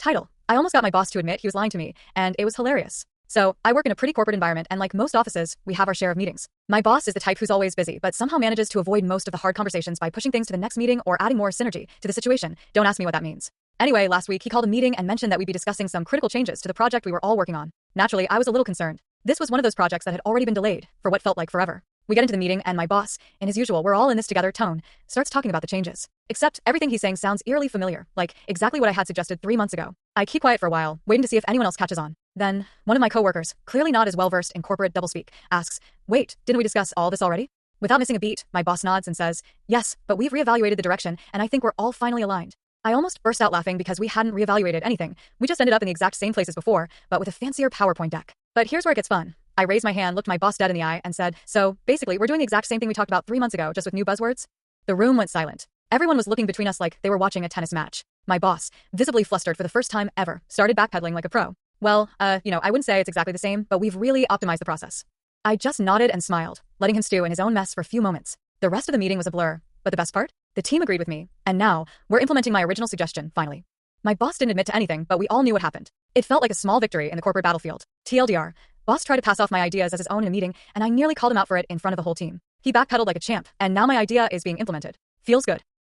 Title: I almost got my boss to admit he was lying to me, and it was hilarious. So, I work in a pretty corporate environment, and like most offices, we have our share of meetings. My boss is the type who's always busy, but somehow manages to avoid most of the hard conversations by pushing things to the next meeting or adding more synergy to the situation. Don't ask me what that means. Anyway, last week he called a meeting and mentioned that we'd be discussing some critical changes to the project we were all working on. Naturally, I was a little concerned. This was one of those projects that had already been delayed for what felt like forever. We get into the meeting, and my boss, in his usual "we're all in this together" tone, starts talking about the changes. Except everything he's saying sounds eerily familiar, like exactly what I had suggested 3 months ago. I keep quiet for a while, waiting to see if anyone else catches on. Then, one of my coworkers, clearly not as well-versed in corporate doublespeak, asks, "Wait, didn't we discuss all this already?" Without missing a beat, my boss nods and says, "Yes, but we've reevaluated the direction, and I think we're all finally aligned." I almost burst out laughing because we hadn't reevaluated anything. We just ended up in the exact same place as before, but with a fancier PowerPoint deck. But here's where it gets fun. I raised my hand, looked my boss dead in the eye, and said, "So, basically, we're doing the exact same thing we talked about 3 months ago, just with new buzzwords?" The room went silent. Everyone was looking between us like they were watching a tennis match. My boss, visibly flustered for the first time ever, started backpedaling like a pro. "Well, I wouldn't say it's exactly the same, but we've really optimized the process." I just nodded and smiled, letting him stew in his own mess for a few moments. The rest of the meeting was a blur, but the best part? The team agreed with me, and now, we're implementing my original suggestion, finally. My boss didn't admit to anything, but we all knew what happened. It felt like a small victory in the corporate battlefield. TLDR, boss tried to pass off my ideas as his own in a meeting, and I nearly called him out for it in front of the whole team. He backpedaled like a champ, and now my idea is being implemented. Feels good.